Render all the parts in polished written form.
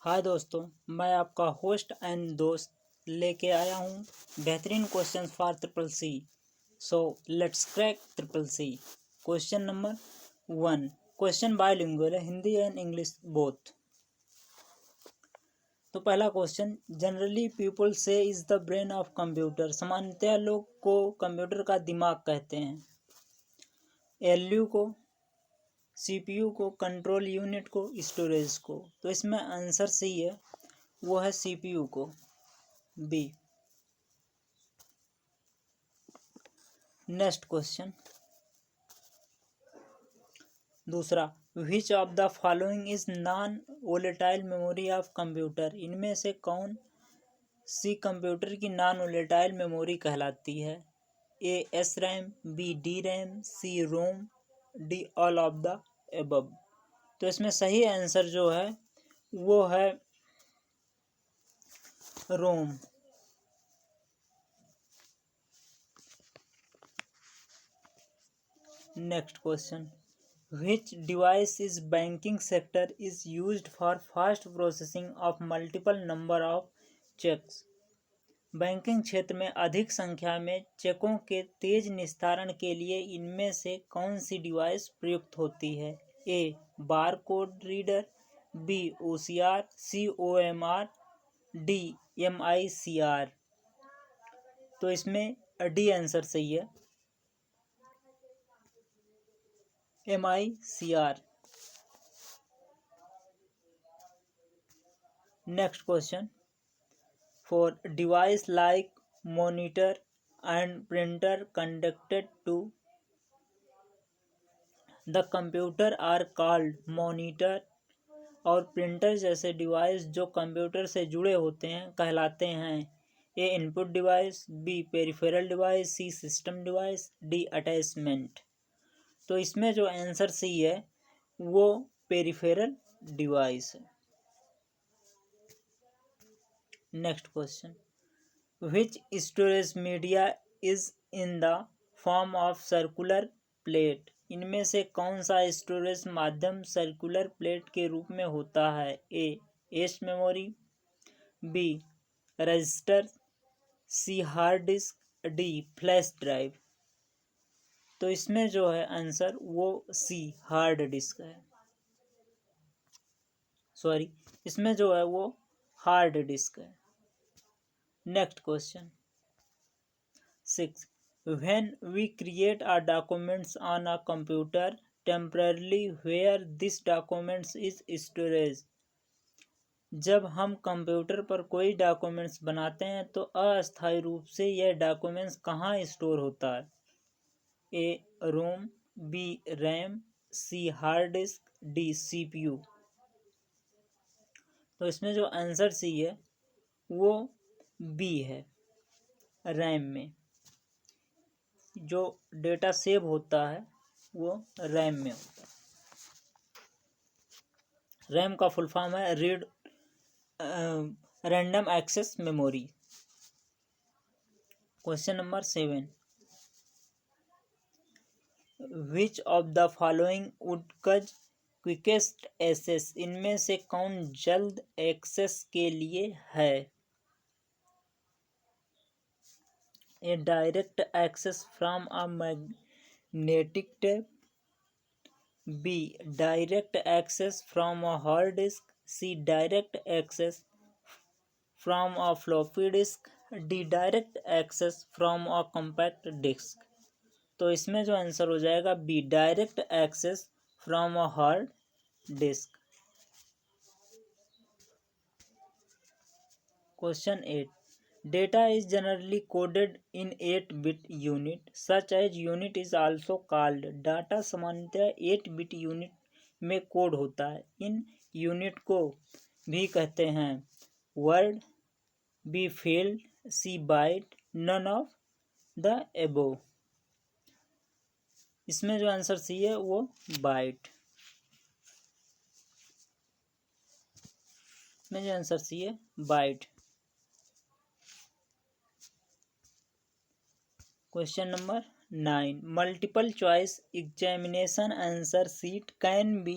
हाय दोस्तों, मैं आपका होस्ट एंड दोस्त लेके आया हूँ बेहतरीन questions for triple C. So let's crack triple C. Question number 1। Question bilingual है, हिंदी एंड इंग्लिश बोथ। तो पहला question, generally people say is the brain of computer. सामान्यतः लोग को कंप्यूटर का दिमाग कहते हैं। एलयू को, सीपीयू को, कंट्रोल यूनिट को, स्टोरेज को। तो इसमें आंसर सही है, वो है सीपीयू को, बी। नेक्स्ट क्वेश्चन दूसरा, which of the following is non volatile memory of computer. इनमें से कौन सी कंप्यूटर की नॉन वोलेटाइल मेमोरी कहलाती है। A S RAM, B D RAM, C ROM, D all of the above. तो इसमें सही आंसर जो है वो है ROM. Next question, which device is banking sector is used for fast processing of multiple number of checks। Banking क्षेत्र में अधिक संख्या में चेकों के तेज निस्तारण के लिए इनमें से कौन सी डिवाइस प्रयुक्त होती है। A bar code reader, B OCR, C OMR, D MICR. तो इसमें डी आंसर सही है, MICR. Next question, for device like monitor and printer connected to the computer are called monitor। और प्रिंटर जैसे डिवाइस जो कंप्यूटर से जुड़े होते हैं कहलाते हैं। A input device, B peripheral device, C system device, D attachment. तो इसमें जो आंसर सी है वो पेरिफेरल डिवाइस है। Next question, which storage media is in the form of circular plate। इनमें से कौन सा स्टोरेज माध्यम सर्कुलर प्लेट के रूप में होता है। A S memory, B register, C hard disk, D flash drive. तो इसमें जो है आंसर वो सी हार्ड डिस्क है। सॉरी, इसमें जो है वो हार्ड डिस्क है। Next question 6, when we create our documents on a computer temporarily where this documents is storage। जब हम कंप्यूटर पर कोई डॉक्यूमेंट्स बनाते हैं तो अस्थायी रूप से यह डॉक्यूमेंट्स कहाँ स्टोर होता है। ए रोम, बी रैम, सी हार्ड डिस्क, डी सीपीयू। तो इसमें जो आंसर सी है वो बी है, रैम में। जो डेटा सेव होता है वो रैम में होता है। रैम का फुल फॉर्म है read random access memory. Question number 7, which of the following would cause quickest access. इनमें से कौन जल्द एक्सेस के लिए है। A direct access from a magnetic tape, B direct access from a hard disk, C direct access from a floppy disk, D direct access from a compact disk. तो इसमें जो आंसर हो जाएगा B direct access from a hard disc. Question 8, data is generally coded in 8-bit unit such as unit is also called। Data सामान्यतः 8-bit unit में code होता है। In unit को भी कहते हैं word, B field, C byte, none of the above. इसमें जो आंसर सी है वो बाइट। इसमें जो आंसर सी है byte. Question number 9, multiple choice examination answer sheet can be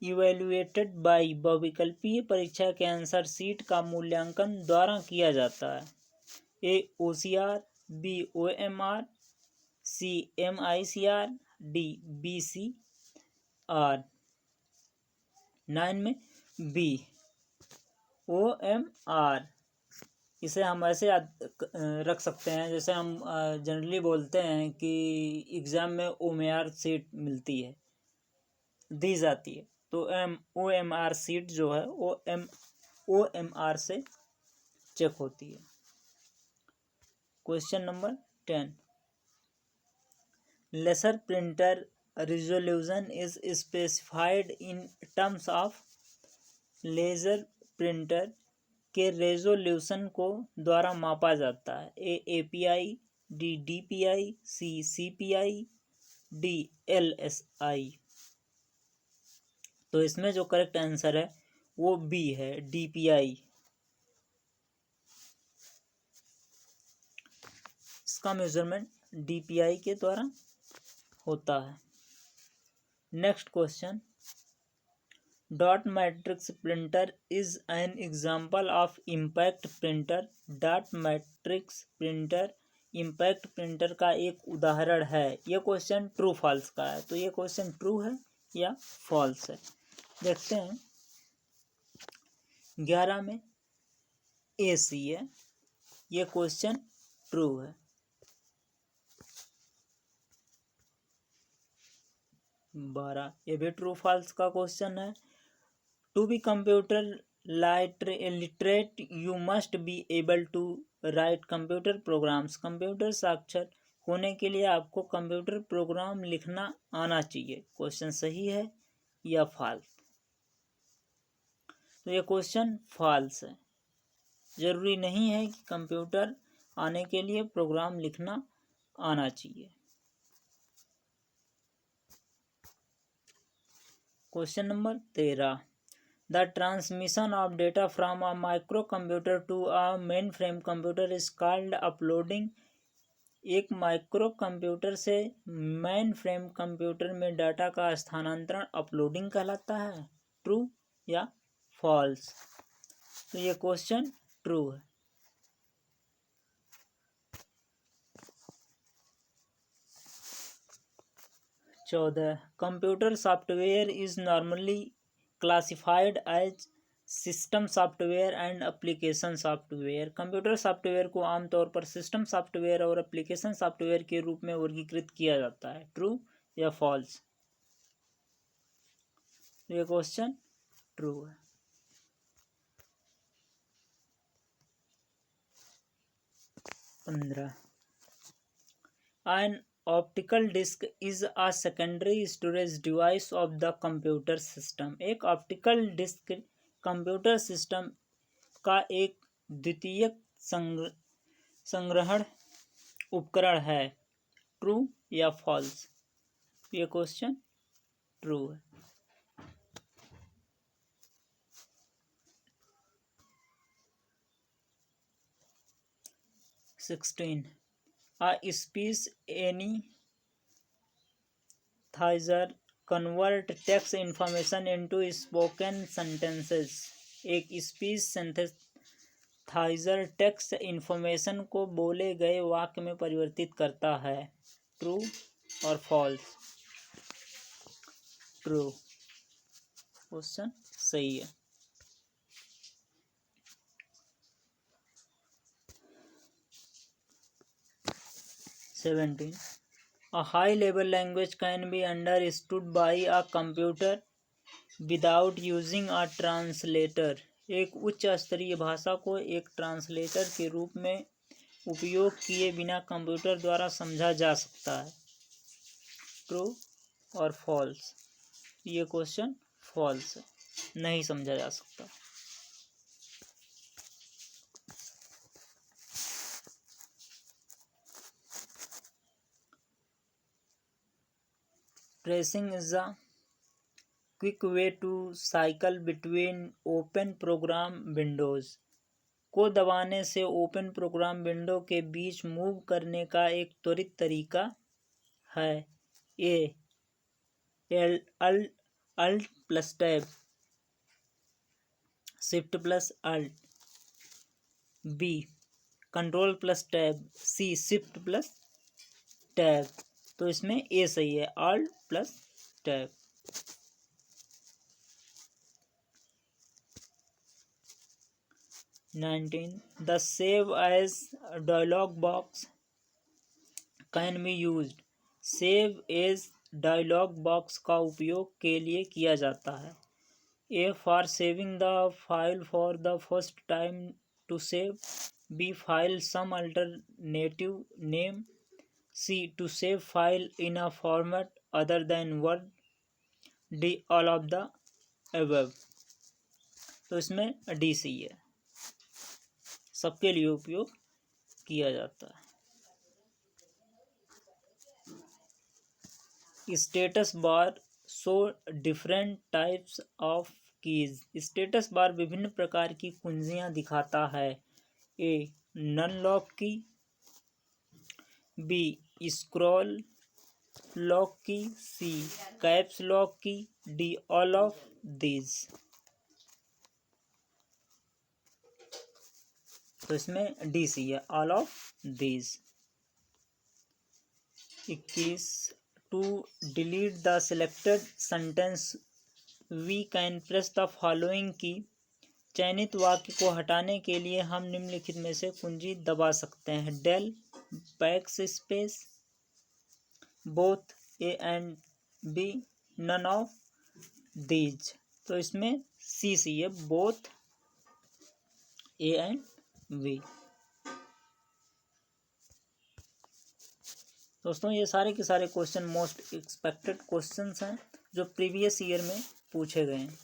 evaluated by बहुविकल्पीय परीक्षा के आंसर शीट का मूल्यांकन द्वारा किया जाता है। ए OCR, बी OMR, सी MICR, डी BCR। 9 में बी OMR। इसे हम ऐसे रख सकते हैं, जैसे हम जनरली बोलते हैं कि एग्ज़ाम में OMR सीट मिलती है, दी जाती है, तो OMR सीट जो है OMR से चेक होती है। Question number 10, laser printer resolution is specified in terms of. Laser printer के रेजोल्यूशन को द्वारा मापा जाता है। A API, D DPI, C CPI, D LSI। तो इसमें जो करेक्ट आंसर है वो बी है, DPI। इसका मेजरमेंट DPI के द्वारा होता है। Next question, dot matrix printer is an example of impact printer. Dot matrix printer impact printer का एक उदाहरण है। ये क्वेश्चन ट्रू फॉल्स का है, तो ये क्वेश्चन ट्रू है या फॉल्स है, देखते हैं। 11 में AC है, ये क्वेश्चन ट्रू है। 12 ये भी ट्रू फॉल्स का क्वेश्चन है। To be computer literate you must be able to write computer programs. Computer साक्षर होने के लिए आपको कंप्यूटर प्रोग्राम लिखना आना चाहिए। क्वेश्चन सही है या फॉल्स? तो ये क्वेश्चन फॉल्स है। जरूरी नहीं है कि कंप्यूटर आने के लिए प्रोग्राम लिखना आना चाहिए। Question number 13, the transmission of data from a microcomputer to a mainframe computer is called uploading. एक माइक्रो कंप्यूटर से मेन फ्रेम कंप्यूटर में डाटा का स्थानांतरण अपलोडिंग कहलाता है। ट्रू या फॉल्स? तो ये क्वेश्चन ट्रू है। 14, computer software is normally classified as system software and application software. Computer software को आमतौर पर सिस्टम सॉफ्टवेयर और एप्लीकेशन सॉफ्टवेयर के रूप में वर्गीकृत किया जाता है। ट्रू या फॉल्स? ये क्वेश्चन ट्रू है। 15, an optical disk is a secondary storage device of the computer system. एक ऑप्टिकल डिस्क कंप्यूटर सिस्टम का एक द्वितीयक संग्रहण उपकरण है। ट्रू या फॉल्स? ये क्वेश्चन ट्रू है। 16, a speech synthesizer convert text information into spoken sentences। एक स्पीच सिंथेसाइजर टेक्स्ट इन्फॉर्मेशन को बोले गए वाक्य में परिवर्तित करता है। ट्रू और फॉल्स? ट्रू। क्वेश्चन सही है। 17, a high level language can be understood by a computer without using a translator। एक उच्च स्तरीय भाषा को एक ट्रांसलेटर के रूप में उपयोग किए बिना कंप्यूटर द्वारा समझा जा सकता है। ट्रू और फॉल्स? ये क्वेश्चन फॉल्स है, नहीं समझा जा सकता। Pressing is a quick way to cycle between open program windows। को दबाने से ओपन प्रोग्राम विंडो के बीच मूव करने का एक त्वरित तरीका है। A Alt plus tab, shift plus Alt, B control plus tab, C shift plus tab. तो इसमें ए सही है, Alt plus tab. 19. The save as dialog box can be used. Save as dialog box का उपयोग के लिए किया जाता है। A for saving the file for the first time to save, B file some alternative name, C to save file in a format other than word, D all of the above. तो इसमें D C है, सबके लिए उपयोग किया जाता है। Status bar show different types of keys. Status bar विभिन्न प्रकार की कुंजियां दिखाता है। A num lock key, B scroll lock key, C caps lock key, D all of these. तो इसमें डी सी है, all of these. 21. To delete the selected sentence we can press the following key. चयनित वाक्य को हटाने के लिए हम निम्नलिखित में से कुंजी दबा सकते हैं। Del, backspace, both A and B, none of these. तो इसमें सी सी है, बोथ ए एंड बी। दोस्तों ये सारे के सारे क्वेश्चन मोस्ट एक्सपेक्टेड क्वेश्चंस हैं जो प्रीवियस ईयर में पूछे गए हैं।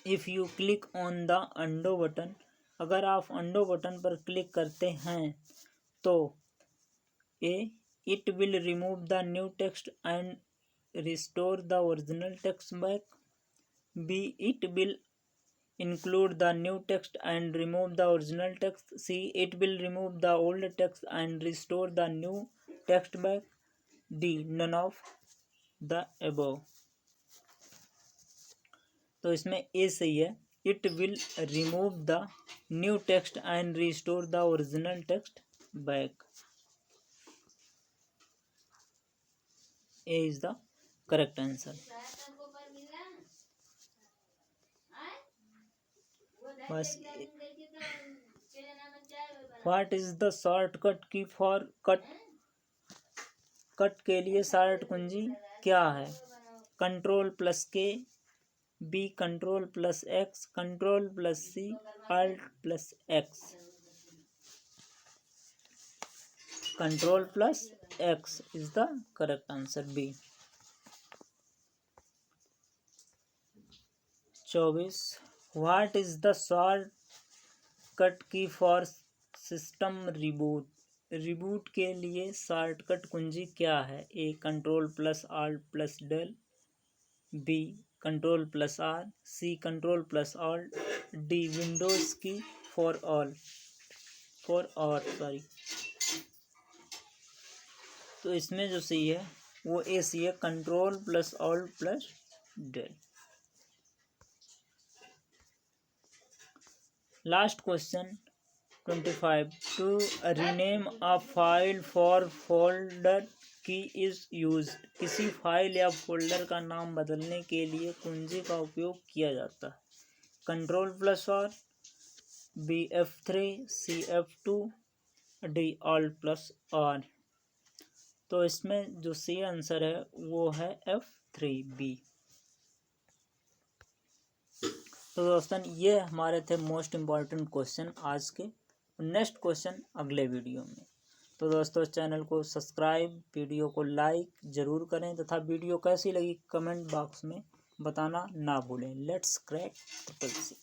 If you click on the undo button, अगर आप अंडो बटन पर क्लिक करते हैं तो A it will remove the new text and restore the original text back, B it will include the new text and remove the original text, C it will remove the old text and restore the new text back, D none of the above। तो इसमें A सही है, it will remove the new text and restore the original text back। A is the correct answer। बस what is the shortcut key for cut. Cut के लिए short कुंजी क्या है? Control plus K, B control plus X, control plus C, Alt plus X. Control plus X is the correct answer, B. 24. What is the shortcut key for system reboot. Reboot के लिए shortcut कुंजी क्या है? A control plus Alt plus Del, B control plus R, C control plus alt, D windows key for all sorry. तो इसमें जो C है वो ए सी है, control plus alt plus del. Last question 25. To rename a file for folder key is use. किसी file या folder का नाम बदलने के लिए कुंजी का उपयोग किया जाता है। Control plus R, B F3, C F2, D alt plus R. तो इसमें जो सी आंसर है वो है F3B। तो दोस्तों ये हमारे थे मोस्ट इम्पॉर्टेंट क्वेश्चन आज के। नेक्स्ट क्वेश्चन अगले वीडियो में। तो दोस्तों चैनल को सब्सक्राइब, वीडियो को लाइक ज़रूर करें तथा वीडियो कैसी लगी कमेंट बॉक्स में बताना ना भूलें। Let's crack triple C.